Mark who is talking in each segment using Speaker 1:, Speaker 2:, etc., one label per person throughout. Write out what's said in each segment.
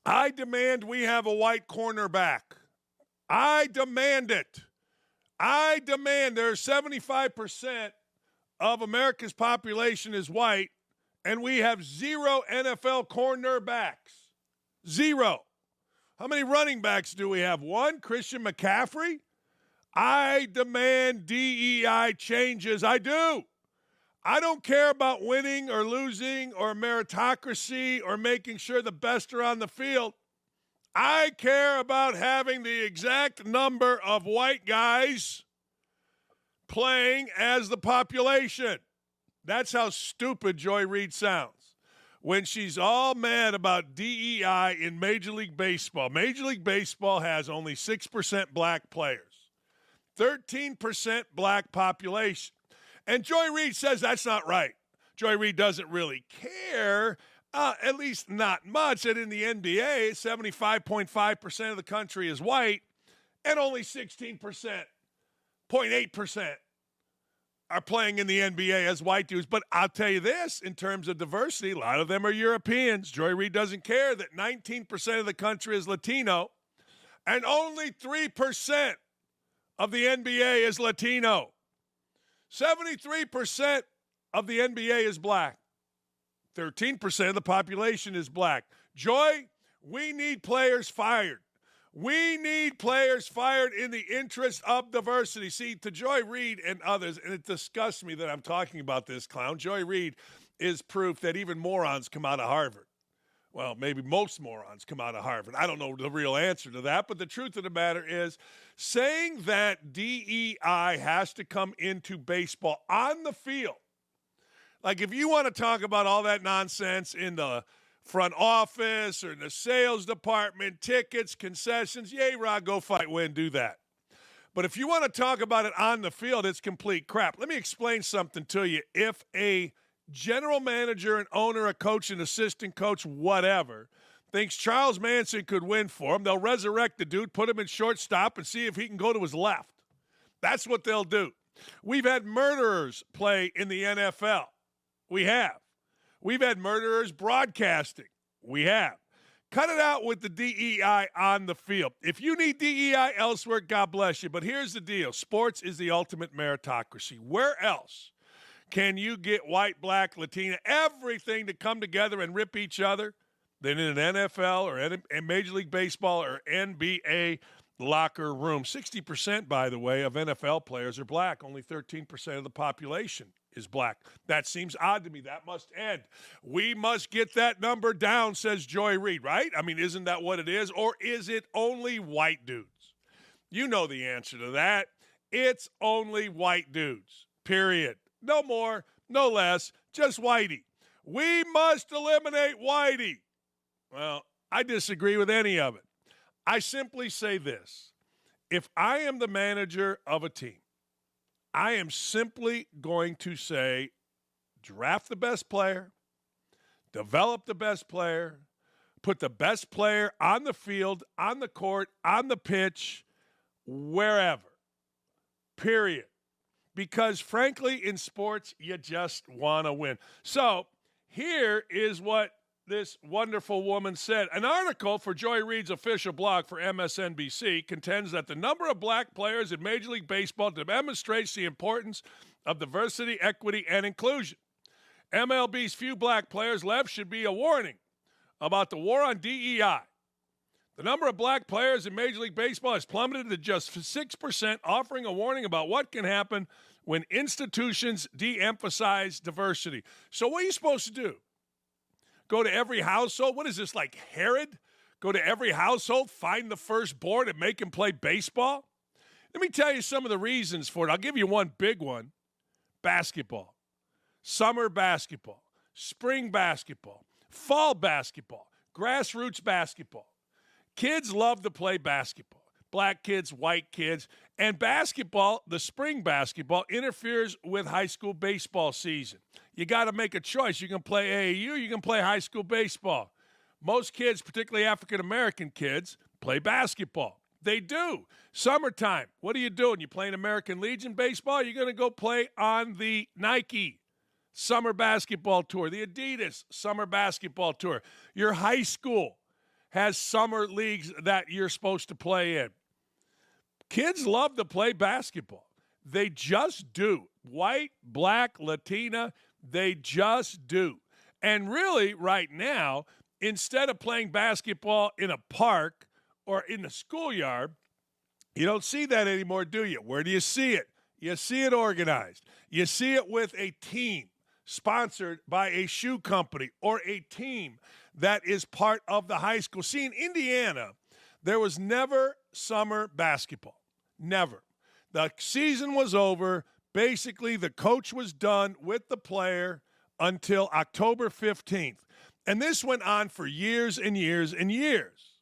Speaker 1: I demand we have a white cornerback. I demand it. I demand there's 75% of America's population is white, and we have 0 NFL cornerbacks. 0. How many running backs do we have? 1, Christian McCaffrey? I demand DEI changes. I do. I don't care about winning or losing or meritocracy or making sure the best are on the field. I care about having the exact number of white guys playing as the population. That's how stupid Joy Reid sounds when she's all mad about DEI in Major League Baseball. Major League Baseball has only 6% black players, 13% black population. And Joy Reid says that's not right. Joy Reid doesn't really care, at least not much, that in the NBA, 75.5% of the country is white and only 0.8% are playing in the NBA as white dudes. But I'll tell you this, in terms of diversity, a lot of them are Europeans. Joy Reid doesn't care that 19% of the country is Latino and only 3% of the NBA is Latino. 73% of the NBA is black. 13% of the population is black. Joy, we need players fired. We need players fired in the interest of diversity. See, to Joy Reid and others, and it disgusts me that I'm talking about this clown, Joy Reid is proof that even morons come out of Harvard. Well, maybe most morons come out of Harvard. I don't know the real answer to that, but the truth of the matter is saying that DEI has to come into baseball on the field. Like if you want to talk about all that nonsense in the front office or in the sales department, tickets, concessions, yay, Rod, go fight, win, do that. But if you want to talk about it on the field, it's complete crap. Let me explain something to you. If a general manager, an owner, a coach, an assistant coach, whatever, thinks Charles Manson could win for him, they'll resurrect the dude, put him in shortstop, and see if he can go to his left. That's what they'll do. We've had murderers play in the NFL. We have. We've had murderers broadcasting. We have. Cut it out with the DEI on the field. If you need DEI elsewhere, God bless you. But here's the deal. Sports is the ultimate meritocracy. Where else can you get white, black, Latina, everything to come together and rip each other than in an NFL or in Major League Baseball or NBA locker room? 60%, by the way, of NFL players are black. Only 13% of the population is black. That seems odd to me. That must end. We must get that number down, says Joy Reid, right? I mean, isn't that what it is? Or is it only white dudes? You know the answer to that. It's only white dudes, period. No more, no less, just whitey. We must eliminate whitey. Well, I disagree with any of it. I simply say this. If I am the manager of a team, I am simply going to say, draft the best player, develop the best player, put the best player on the field, on the court, on the pitch, wherever, period. Because, frankly, in sports, you just want to win. So here is what this wonderful woman said. An article for Joy Reid's official blog for MSNBC contends that the number of black players in Major League Baseball demonstrates the importance of diversity, equity, and inclusion. MLB's few black players left should be a warning about the war on DEI. The number of black players in Major League Baseball has plummeted to just 6%, offering a warning about what can happen when institutions de-emphasize diversity. So what are you supposed to do? Go to every household? What is this, like Herod? Go to every household, find the firstborn, and make him play baseball? Let me tell you some of the reasons for it. I'll give you one big one. Basketball. Summer basketball. Spring basketball. Fall basketball. Grassroots basketball. Kids love to play basketball. Black kids, white kids. And basketball, the spring basketball, interferes with high school baseball season. You got to make a choice. You can play AAU, you can play high school baseball. Most kids, particularly African-American kids, play basketball. They do. Summertime, what are you doing? You playing American Legion baseball? You're going to go play on the Nike Summer Basketball Tour, the Adidas Summer Basketball Tour. Your high school has summer leagues that you're supposed to play in. Kids love to play basketball. They just do. White, black, Latina, they just do. And really, right now, instead of playing basketball in a park or in the schoolyard, you don't see that anymore, do you? Where do you see it? You see it organized. You see it with a team sponsored by a shoe company or a team that is part of the high school. See, in Indiana, there was never summer basketball. Never. The season was over. Basically, the coach was done with the player until October 15th. And this went on for years and years and years.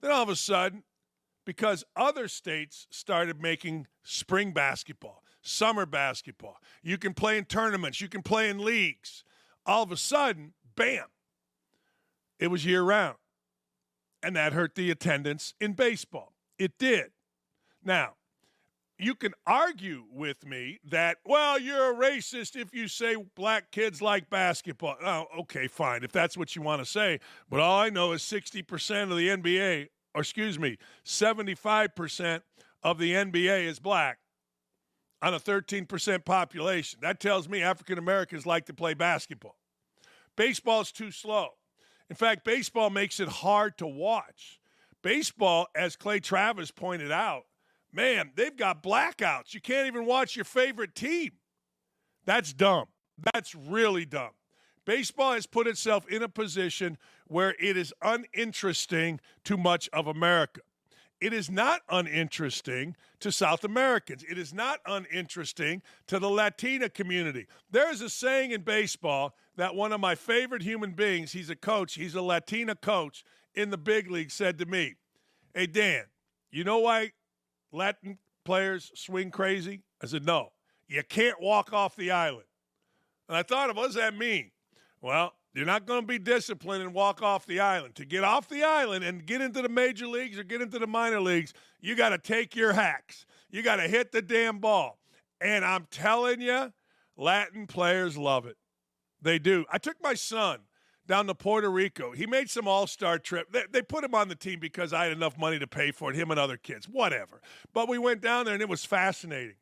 Speaker 1: Then all of a sudden, because other states started making spring basketball, summer basketball, you can play in tournaments, you can play in leagues. All of a sudden, bam, it was year-round. And that hurt the attendance in baseball. It did. Now, you can argue with me that, well, you're a racist if you say black kids like basketball. Oh, okay, fine, if that's what you want to say. But all I know is 60% of the NBA, or 75% of the NBA is black on a 13% population. That tells me African Americans like to play basketball. Baseball's too slow. In fact, baseball makes it hard to watch. Baseball, as Clay Travis pointed out, man, they've got blackouts. You can't even watch your favorite team. That's dumb. That's really dumb. Baseball has put itself in a position where it is uninteresting to much of America. It is not uninteresting to South Americans. It is not uninteresting to the Latina community. There is a saying in baseball that one of my favorite human beings, he's a coach, he's a Latina coach in the big league, said to me, "Hey, Dan, you know why Latin players swing crazy?" I said, "No, you can't walk off the island." And I thought, what does that mean? Well, you're not going to be disciplined and walk off the island. To get off the island and get into the major leagues or get into the minor leagues, you got to take your hacks. You got to hit the damn ball. And I'm telling you, Latin players love it. They do. I took my son down to Puerto Rico. He made some all-star trip. They put him on the team because I had enough money to pay for it, him and other kids, whatever. But we went down there, and it was fascinating.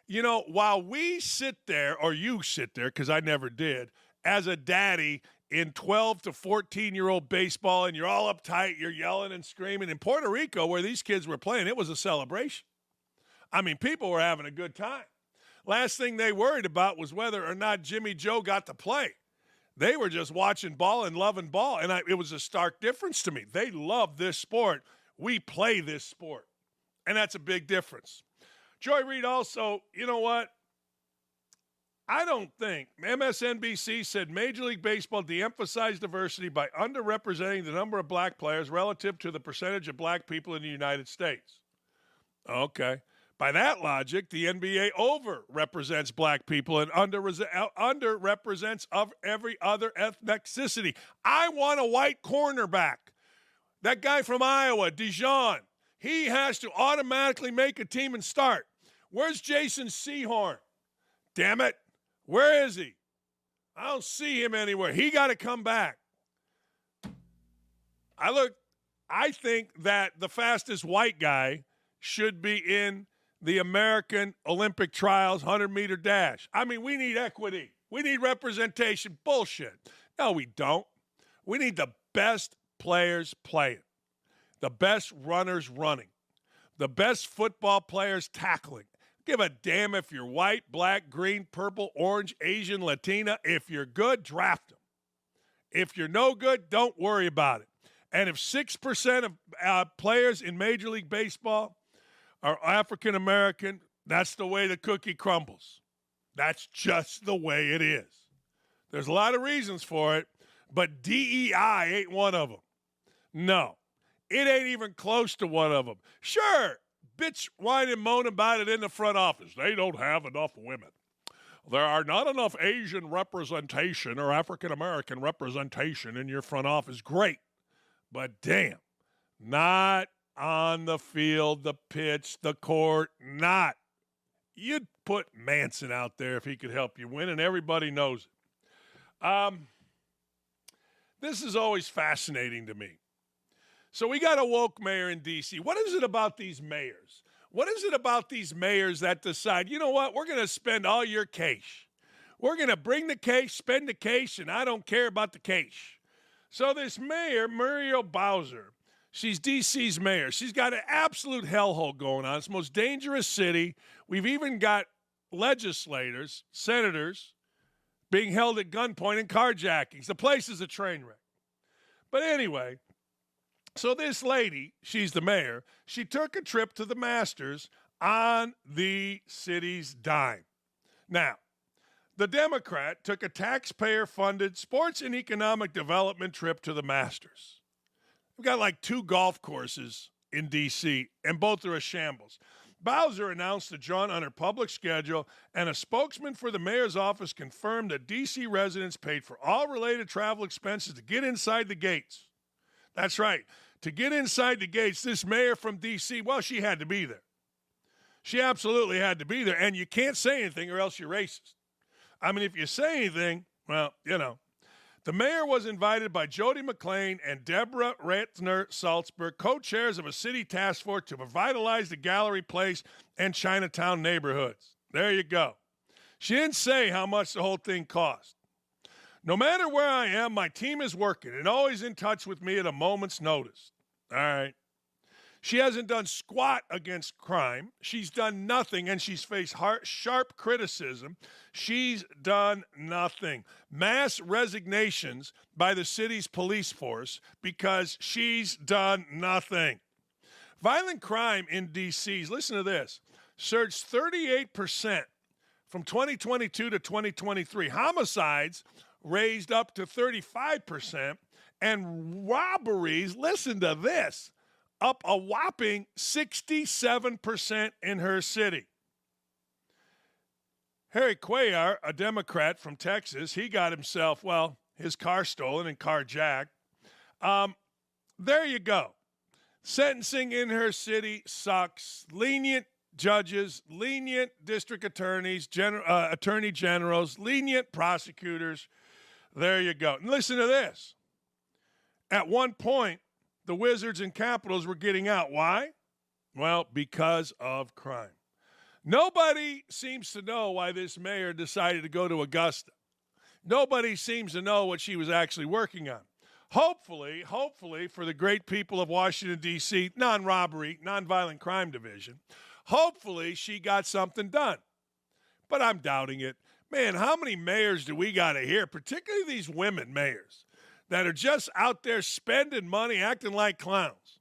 Speaker 1: You know, while we sit there, or you sit there, because I never did, as a daddy in 12 to 14-year-old baseball, and you're all uptight, you're yelling and screaming. In Puerto Rico, where these kids were playing, it was a celebration. I mean, people were having a good time. Last thing they worried about was whether or not Jimmy Joe got to play. They were just watching ball and loving ball, and it was a stark difference to me. They love this sport. We play this sport, and that's a big difference. Joy Reid also, you know what? I don't think MSNBC said Major League Baseball de-emphasized diversity by underrepresenting the number of black players relative to the percentage of black people in the United States. Okay. By that logic, the NBA overrepresents black people and underrepresents of every other ethnicity. I want a white cornerback. That guy from Iowa, Dijon, he has to automatically make a team and start. Where's Jason Sehorn? Damn it. Where is he? I don't see him anywhere. He got to come back. I think that the fastest white guy should be in the American Olympic trials 100-meter dash. I mean, we need equity. We need representation. Bullshit. No, we don't. We need the best players playing, the best runners running, the best football players tackling. Give a damn if you're white, black, green, purple, orange, Asian, Latina. If you're good, draft them. If you're no good, don't worry about it. And if 6% of players in Major League Baseball are African American, that's the way the cookie crumbles. That's just the way it is. There's a lot of reasons for it, but DEI ain't one of them. No, it ain't even close to one of them. Sure, bitch, whine and moan about it in the front office. They don't have enough women. There are not enough Asian representation or African American representation in your front office. Great, but damn, not on the field, the pitch, the court, not. You'd put Manson out there if he could help you win, and everybody knows it. This is always fascinating to me. So we got a woke mayor in D.C. What is it about these mayors? What is it about these mayors that decide, you know what, we're going to spend all your cash. We're going to bring the cash, spend the cash, and I don't care about the cash. So this mayor, Muriel Bowser, she's D.C.'s mayor. She's got an absolute hellhole going on. It's the most dangerous city. We've even got legislators, senators, being held at gunpoint and carjackings. The place is a train wreck. But anyway, so this lady, she's the mayor, she took a trip to the Masters on the city's dime. Now, the Democrat took a taxpayer-funded sports and economic development trip to the Masters. We've got like 2 golf courses in D.C., and both are a shambles. Bowser announced the jaunt on her public schedule, and a spokesman for the mayor's office confirmed that D.C. residents paid for all related travel expenses to get inside the gates. That's right. To get inside the gates, this mayor from D.C., well, she had to be there. She absolutely had to be there, and you can't say anything or else you're racist. I mean, if you say anything, well, you know. The mayor was invited by Jody McClain and Deborah Ratner-Salzberg, co-chairs of a city task force to revitalize the Gallery Place and Chinatown neighborhoods. There you go. She didn't say how much the whole thing cost. No matter where I am, my team is working and always in touch with me at a moment's notice. All right. She hasn't done squat against crime. She's done nothing, and she's faced sharp criticism. She's done nothing. Mass resignations by the city's police force because she's done nothing. Violent crime in D.C., listen to this, surged 38% from 2022 to 2023. Homicides raised up to 35%, and robberies, listen to this, up a whopping 67% in her city. Harry Cuellar, a Democrat from Texas, he got himself, well, his car stolen and carjacked. There you go. Sentencing in her city sucks. Lenient judges, lenient district attorneys, attorney generals, lenient prosecutors. There you go. And listen to this. At one point, the Wizards and Capitals were getting out. Why? Well, because of crime. Nobody seems to know why this mayor decided to go to Augusta. Nobody seems to know what she was actually working on. Hopefully, for the great people of Washington, D.C., non-robbery, non-violent crime division, hopefully she got something done. But I'm doubting it. Man, how many mayors do we got to hear, particularly these women mayors, that are just out there spending money, acting like clowns?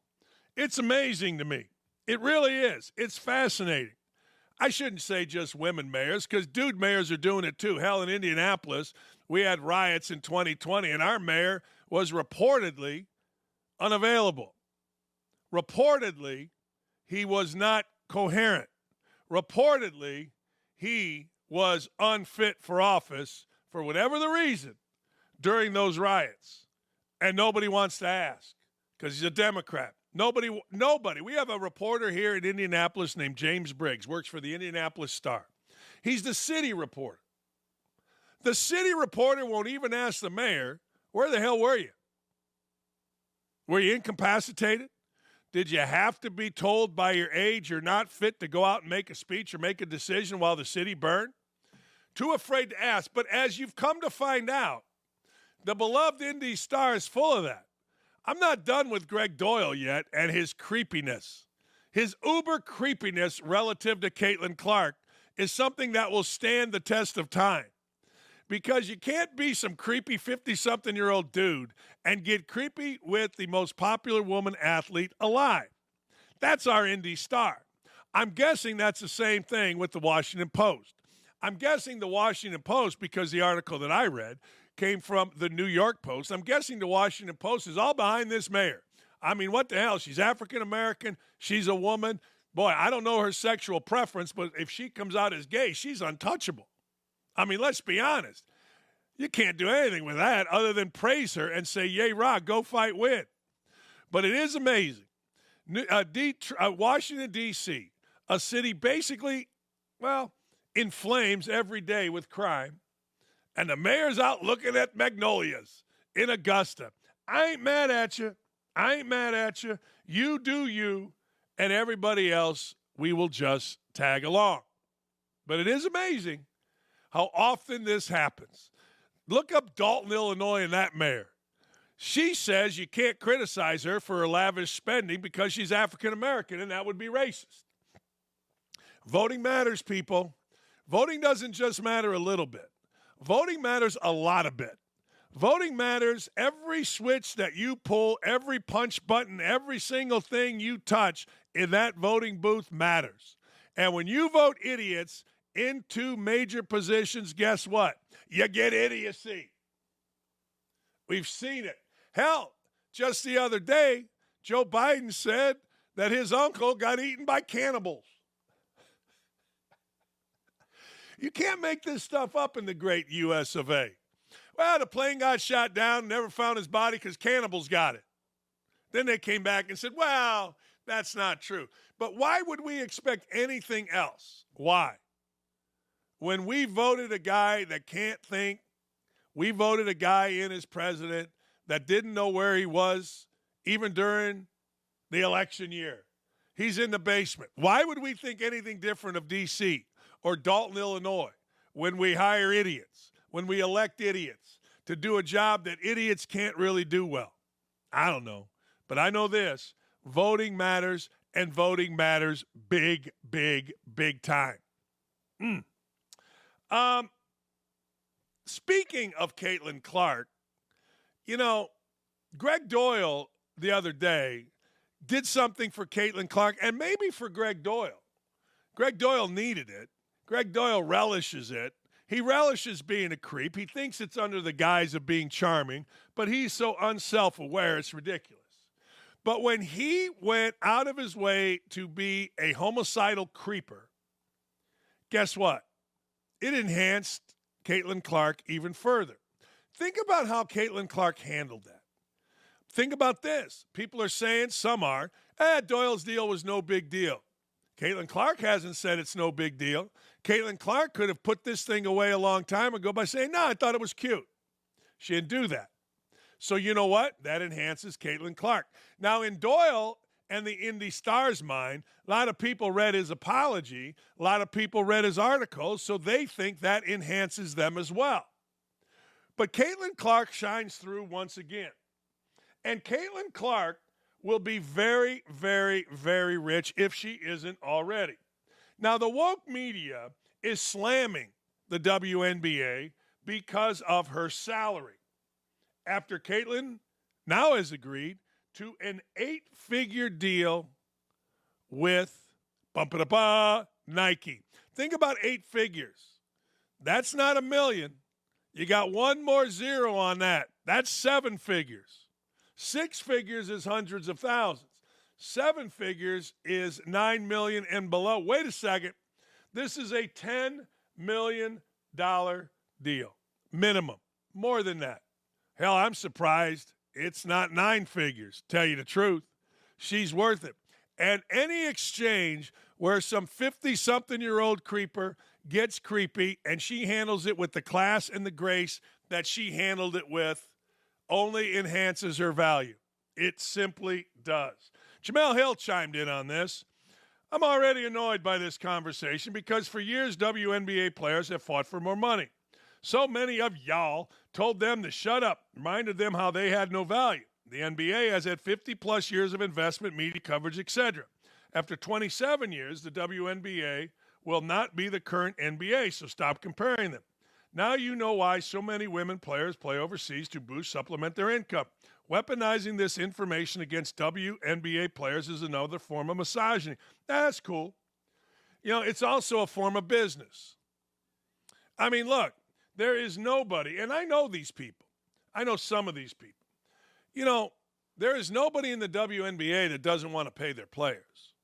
Speaker 1: It's amazing to me. It really is. It's fascinating. I shouldn't say just women mayors, because dude mayors are doing it too. Hell, in Indianapolis, we had riots in 2020, and our mayor was reportedly unavailable. Reportedly, he was not coherent. Reportedly, he was unfit for office for whatever the reason during those riots. And nobody wants to ask because he's a Democrat. Nobody. We have a reporter here in Indianapolis named James Briggs, works for the Indianapolis Star. He's the city reporter. The city reporter won't even ask the mayor, where the hell were you? Were you incapacitated? Did you have to be told by your age you're not fit to go out and make a speech or make a decision while the city burned? Too afraid to ask. But as you've come to find out, the beloved Indy Star is full of that. I'm not done with Greg Doyle yet and his creepiness. His uber creepiness relative to Caitlin Clark is something that will stand the test of time. Because you can't be some creepy 50-something-year-old dude and get creepy with the most popular woman athlete alive. That's our Indy Star. I'm guessing that's the same thing with the Washington Post. I'm guessing the Washington Post, because the article that I read came from the New York Post, I'm guessing the Washington Post is all behind this mayor. I mean, what the hell? She's African-American. She's a woman. Boy, I don't know her sexual preference, but if she comes out as gay, she's untouchable. I mean, let's be honest. You can't do anything with that other than praise her and say, yay, rah, go fight, win. But it is amazing. Washington, D.C., a city basically, well, in flames every day with crime, and the mayor's out looking at magnolias in Augusta. I ain't mad at you. I ain't mad at you. You do you, and everybody else, we will just tag along. But it is amazing how often this happens. Look up Dalton, Illinois, and that mayor. She says you can't criticize her for her lavish spending because she's African American, and that would be racist. Voting matters, people. Voting doesn't just matter a little bit. Voting matters a lot of bit. Voting matters. Every switch that you pull, every punch button, every single thing you touch in that voting booth matters. And when you vote idiots into major positions, guess what? You get idiocy. We've seen it. Hell, just the other day, Joe Biden said that his uncle got eaten by cannibals. You can't make this stuff up in the great U.S. of A. Well, the plane got shot down, never found his body because cannibals got it. Then they came back and said, well, that's not true. But why would we expect anything else? Why? When we voted a guy that can't think, we voted a guy in as president that didn't know where he was even during the election year. He's in the basement. Why would we think anything different of D.C. or Dalton, Illinois, when we hire idiots, when we elect idiots to do a job that idiots can't really do well? I don't know. But I know this. Voting matters, and voting matters big, big, big time. Speaking of Caitlin Clark, you know, Greg Doyle the other day did something for Caitlin Clark and maybe for Greg Doyle. Greg Doyle needed it. Greg Doyle relishes it. He relishes being a creep. He thinks it's under the guise of being charming, but he's so unself-aware, it's ridiculous. But when he went out of his way to be a homicidal creeper, guess what? It enhanced Caitlin Clark even further. Think about how Caitlin Clark handled that. Think about this. People are saying, some are, Doyle's deal was no big deal. Caitlin Clark hasn't said it's no big deal. Caitlin Clark could have put this thing away a long time ago by saying, no, I thought it was cute. She didn't do that. So you know what? That enhances Caitlin Clark. Now, in Doyle and the Indy Star's mind, a lot of people read his apology. A lot of people read his articles, so they think that enhances them as well. But Caitlin Clark shines through once again. And Caitlin Clark will be very, very, very rich if she isn't already. Now, the woke media is slamming the WNBA because of her salary. After Caitlin now has agreed to an 8-figure deal with Nike. Think about 8 figures. That's not $1 million. You got one more zero on that. That's 7 figures. 6 figures is hundreds of thousands. 7 figures is $9 million and below. Wait a second. This is a $10 million deal. Minimum. More than that. Hell, I'm surprised it's not 9 figures. Tell you the truth. She's worth it. And any exchange where some 50-something-year-old creeper gets creepy and she handles it with the class and the grace that she handled it with only enhances her value. It simply does. Jamel Hill chimed in on this. I'm already annoyed by this conversation because for years WNBA players have fought for more money. So many of y'all told them to shut up, reminded them how they had no value. The NBA has had 50-plus years of investment, media coverage, etc. After 27 years, the WNBA will not be the current NBA, so stop comparing them. Now you know why so many women players play overseas to boost, supplement their income. Weaponizing this information against WNBA players is another form of misogyny. That's cool. You know, it's also a form of business. I mean, look, there is nobody, and I know these people. I know some of these people. You know, there is nobody in the WNBA that doesn't want to pay their players.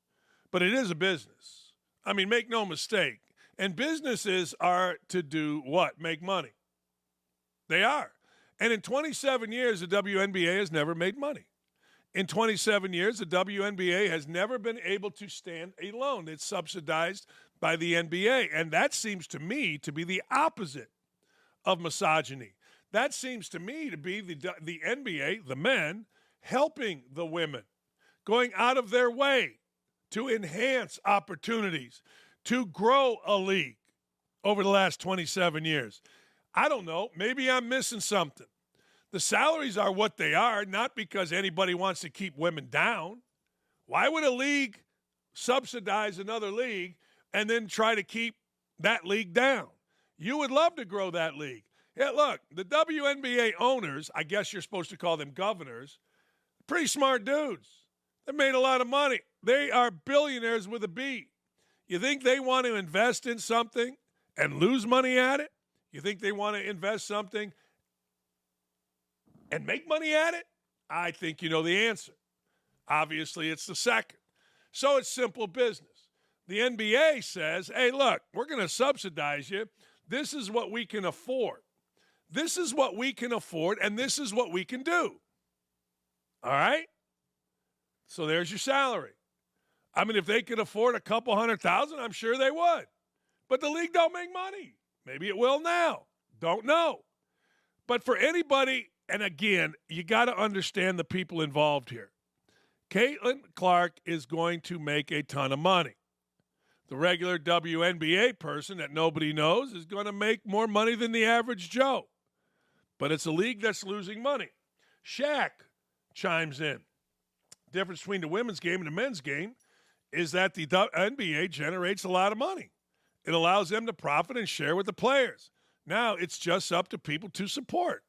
Speaker 1: But it is a business. I mean, make no mistake. And businesses are to do what? Make money. They are. And in 27 years, the WNBA has never made money. In 27 years, the WNBA has never been able to stand alone. It's subsidized by the NBA. And that seems to me to be the opposite of misogyny. That seems to me to be the NBA, the men, helping the women, going out of their way to enhance opportunities, to grow a league over the last 27 years. I don't know. Maybe I'm missing something. The salaries are what they are, not because anybody wants to keep women down. Why would a league subsidize another league and then try to keep that league down? You would love to grow that league. Yeah, look, the WNBA owners, I guess you're supposed to call them governors, pretty smart dudes. They made a lot of money. They are billionaires with a B. You think they want to invest in something and lose money at it? You think they want to invest something and make money at it? I think you know the answer. Obviously, it's the second. So it's simple business. The NBA says, hey, look, we're going to subsidize you. This is what we can afford. This is what we can afford, and this is what we can do. All right? So there's your salary. I mean, if they could afford a couple $100,000, I'm sure they would. But the league don't make money. Maybe it will now. Don't know. But for anybody, and again, you got to understand the people involved here. Caitlin Clark is going to make a ton of money. The regular WNBA person that nobody knows is going to make more money than the average Joe. But it's a league that's losing money. Shaq chimes in. Difference between the women's game and the men's game is that the NBA generates a lot of money. It allows them to profit and share with the players. Now it's just up to people to support.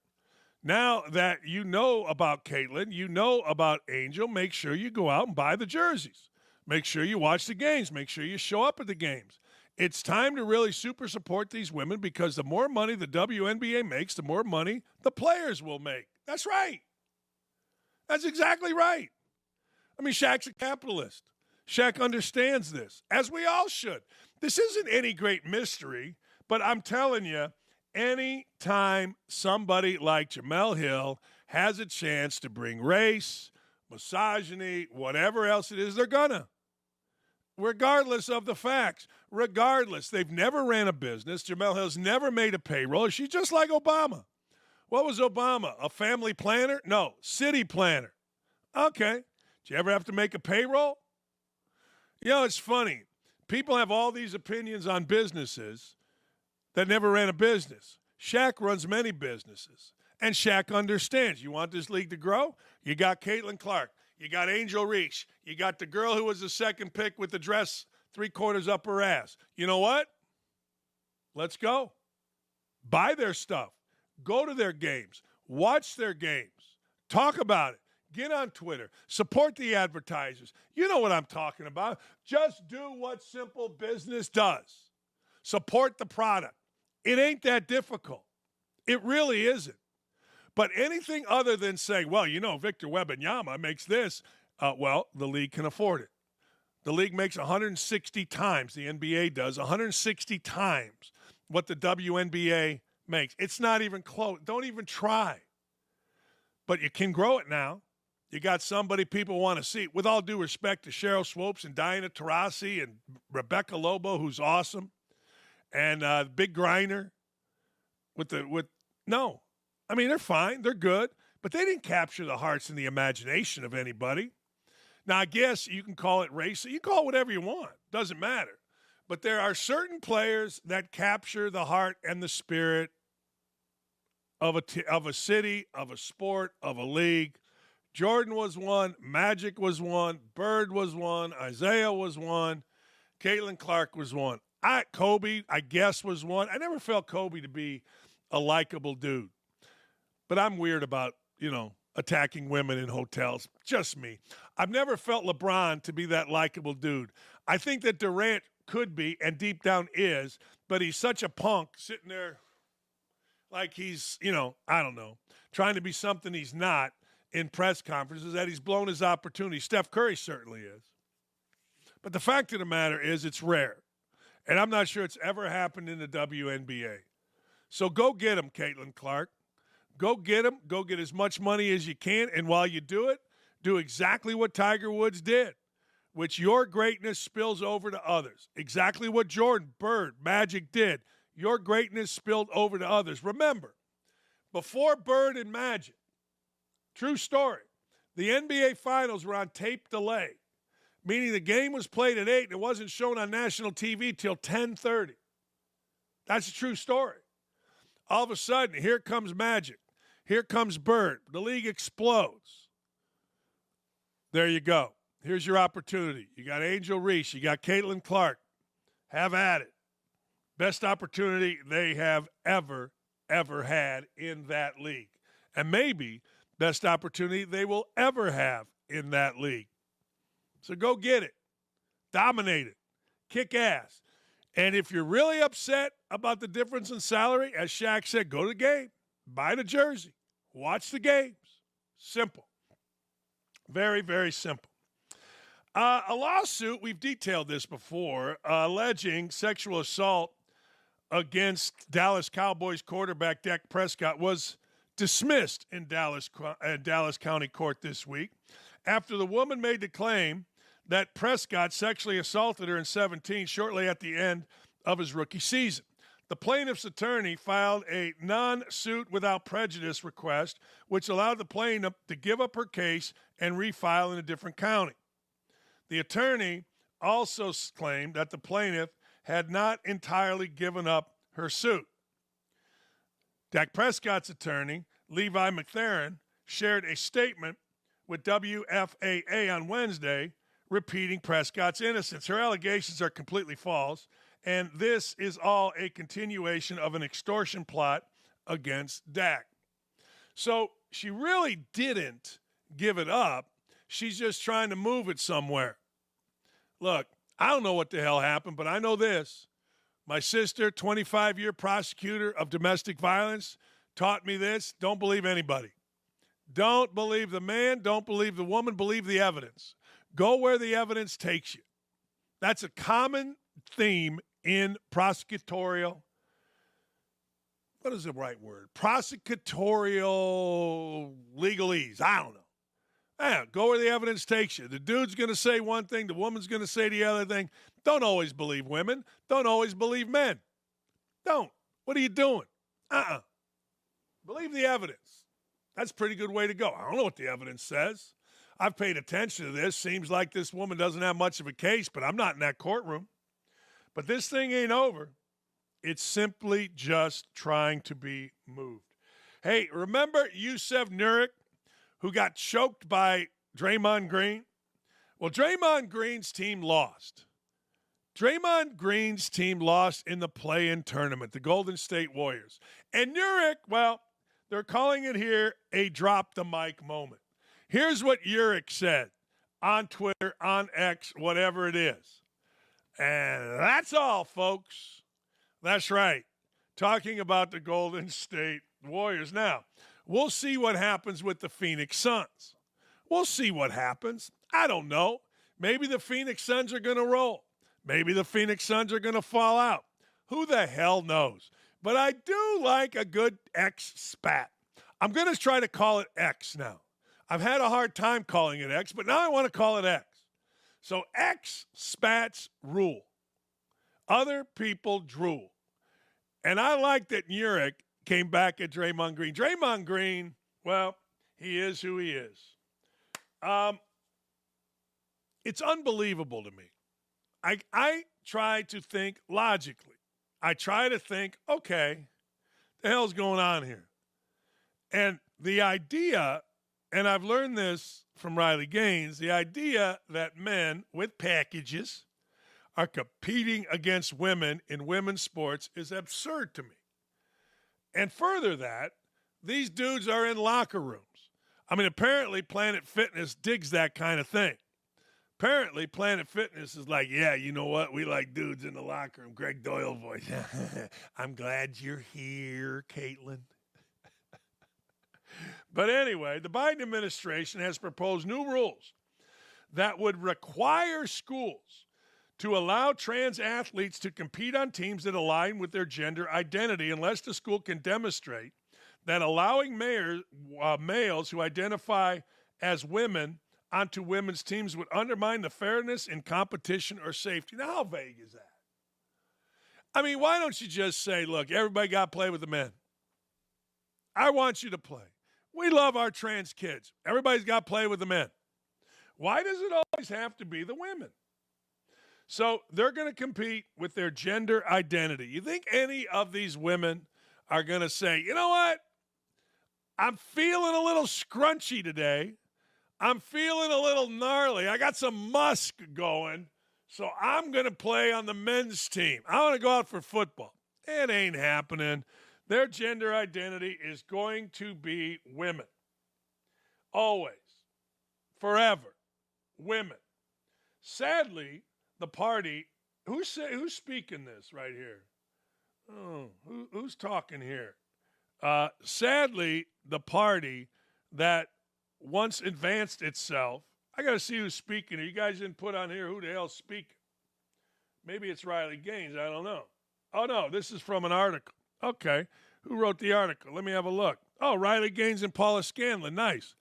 Speaker 1: Now that you know about Caitlin, you know about Angel, make sure you go out and buy the jerseys. Make sure you watch the games. Make sure you show up at the games. It's time to really super support these women because the more money the WNBA makes, the more money the players will make. That's right. That's exactly right. I mean, Shaq's a capitalist. Shaq understands this, as we all should. This isn't any great mystery, but I'm telling you, any time somebody like Jemele Hill has a chance to bring race, misogyny, whatever else it is, they're gonna. Regardless of the facts. Regardless. They've never ran a business. Jemele Hill's never made a payroll. She's just like Obama. What was Obama? A family planner? No, city planner. Okay. Did you ever have to make a payroll? You know, it's funny. People have all these opinions on businesses that never ran a business. Shaq runs many businesses, and Shaq understands. You want this league to grow? You got Caitlin Clark. You got Angel Reese. You got the girl who was the second pick with the dress 3/4 up her ass. You know what? Let's go. Buy their stuff. Go to their games. Watch their games. Talk about it. Get on Twitter. Support the advertisers. You know what I'm talking about. Just do what simple business does. Support the product. It ain't that difficult. It really isn't. But anything other than saying, well, you know, Victor Wembanyama makes this, well, the league can afford it. The league makes 160 times, the NBA does, 160 times what the WNBA makes. It's not even close. Don't even try. But you can grow it now. You got somebody people want to see. With all due respect to Cheryl Swopes and Diana Taurasi and Rebecca Lobo, who's awesome, and Big Griner no. I mean, they're fine. They're good. But they didn't capture the hearts and the imagination of anybody. Now, I guess you can call it race. You can call it whatever you want. Doesn't matter. But there are certain players that capture the heart and the spirit of a city, of a sport, of a league. Jordan was one. Magic was one. Bird was one. Isaiah was one. Caitlin Clark was one. Kobe, I guess, was one. I never felt Kobe to be a likable dude. But I'm weird about, attacking women in hotels. Just me. I've never felt LeBron to be that likable dude. I think that Durant could be, and deep down is, but he's such a punk sitting there like he's, I don't know, trying to be something he's not in press conferences, that he's blown his opportunity. Steph Curry certainly is. But the fact of the matter is it's rare. And I'm not sure it's ever happened in the WNBA. So go get him, Caitlin Clark. Go get him. Go get as much money as you can. And while you do it, do exactly what Tiger Woods did, which your greatness spills over to others. Exactly what Jordan, Bird, Magic did. Your greatness spilled over to others. Remember, before Bird and Magic, true story, The NBA Finals were on tape delay, meaning the game was played at 8 and it wasn't shown on national TV till 10:30. That's a true story. All of a sudden, here comes Magic. Here comes Bird. The league explodes. There you go. Here's your opportunity. You got Angel Reese. You got Caitlin Clark. Have at it. Best opportunity they have ever had in that league. And maybe best opportunity they will ever have in that league. So go get it. Dominate it. Kick ass. And if you're really upset about the difference in salary, as Shaq said, go to the game. Buy the jersey. Watch the games. Simple. Very, very simple. A lawsuit, we've detailed this before, alleging sexual assault against Dallas Cowboys quarterback Dak Prescott was dismissed in Dallas County Court this week after the woman made the claim that Prescott sexually assaulted her in 2017 shortly at the end of his rookie season. The plaintiff's attorney filed a non-suit without prejudice request, which allowed the plaintiff to give up her case and refile in a different county. The attorney also claimed that the plaintiff had not entirely given up her suit. Dak Prescott's attorney, Levi McTheron, shared a statement with WFAA on Wednesday repeating Prescott's innocence. Her allegations are completely false, and this is all a continuation of an extortion plot against Dak. So she really didn't give it up. She's just trying to move it somewhere. Look, I don't know what the hell happened, but I know this. My sister, 25-year prosecutor of domestic violence, taught me this. Don't believe anybody. Don't believe the man. Don't believe the woman. Believe the evidence. Go where the evidence takes you. That's a common theme in prosecutorial. What is the right word? Prosecutorial legalese. I don't know. Yeah, go where the evidence takes you. The dude's going to say one thing. The woman's going to say the other thing. Don't always believe women. Don't always believe men. Don't. What are you doing? Believe the evidence. That's a pretty good way to go. I don't know what the evidence says. I've paid attention to this. Seems like this woman doesn't have much of a case, but I'm not in that courtroom. But this thing ain't over. It's simply just trying to be moved. Hey, remember Jusuf Nurkic, who got choked by Draymond Green? Well, Draymond Green's team lost. Draymond Green's team lost in the play-in tournament, the Golden State Warriors. And Nurkic, well, they're calling it here a drop-the-mic moment. Here's what Nurkic said on Twitter, on X, whatever it is. And that's all, folks. That's right. Talking about the Golden State Warriors. Now, we'll see what happens with the Phoenix Suns. We'll see what happens. I don't know. Maybe the Phoenix Suns are going to roll. Maybe the Phoenix Suns are going to fall out. Who the hell knows? But I do like a good X spat. I'm going to try to call it X now. I've had a hard time calling it X, but now I want to call it X. So X spats rule. Other people drool. And I like that Nurkic came back at Draymond Green. Draymond Green, well, he is who he is. It's unbelievable to me. I try to think logically. I try to think, okay, the hell's going on here? And the idea, and I've learned this from Riley Gaines, the idea that men with packages are competing against women in women's sports is absurd to me. And further that, these dudes are in locker rooms. I mean, apparently Planet Fitness digs that kind of thing. Apparently Planet Fitness is like, yeah, you know what? We like dudes in the locker room. Greg Doyle voice. I'm glad you're here, Caitlin. But anyway, the Biden administration has proposed new rules that would require schools to allow trans athletes to compete on teams that align with their gender identity unless the school can demonstrate that allowing males who identify as women onto women's teams would undermine the fairness in competition or safety. Now, how vague is that? I mean, why don't you just say, look, everybody got to play with the men. I want you to play. We love our trans kids. Everybody's got to play with the men. Why does it always have to be the women? So they're going to compete with their gender identity. You think any of these women are going to say, you know what? I'm feeling a little scrunchy today. I'm feeling a little gnarly. I got some musk going, so I'm going to play on the men's team. I want to go out for football. It ain't happening. Their gender identity is going to be women. Always. Forever. Women. Sadly, the party, who's speaking this right here? Oh, who's talking here? Sadly, the party that once advanced itself, I got to see who's speaking. You guys didn't put on here who the hell's speaking. Maybe it's Riley Gaines. I don't know. Oh, no, this is from an article. Okay. Who wrote the article? Let me have a look. Oh, Riley Gaines and Paula Scanlon. Nice.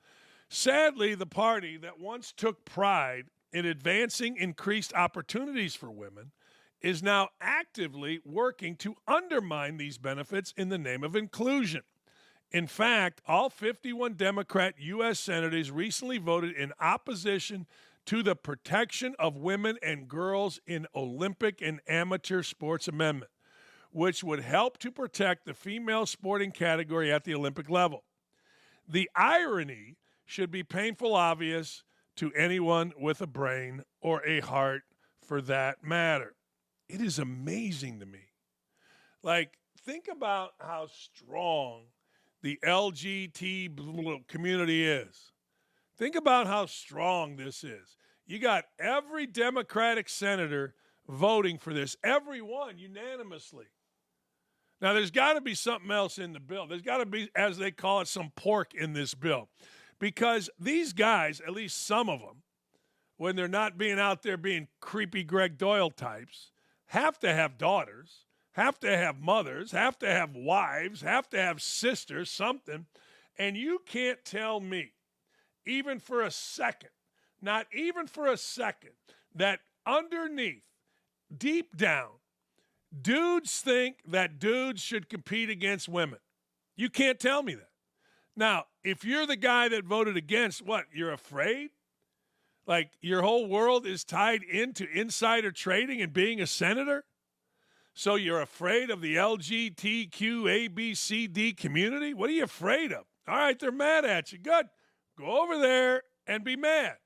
Speaker 1: Sadly, the party that once took pride in advancing increased opportunities for women is now actively working to undermine these benefits in the name of inclusion. In fact, all 51 Democrat U.S. senators recently voted in opposition to the Protection of Women and Girls in Olympic and Amateur Sports Amendment, which would help to protect the female sporting category at the Olympic level. The irony should be painful obvious to anyone with a brain or a heart for that matter. It is amazing to me. Like, think about how strong the LGBT community is. Think about how strong this is. You got every Democratic senator voting for this, every one unanimously. Now, there's got to be something else in the bill. There's got to be, as they call it, some pork in this bill. Because these guys, at least some of them, when they're not being out there being creepy Greg Doyle types, have to have daughters, have to have mothers, have to have wives, have to have sisters, something. And you can't tell me, even for a second, not even for a second, that underneath, deep down, dudes think that dudes should compete against women. You can't tell me that. Now, if you're the guy that voted against, what, you're afraid? Like your whole world is tied into insider trading and being a senator? So you're afraid of the LGBTQ ABCD community? What are you afraid of? All right, they're mad at you. Good. Go over there and be mad.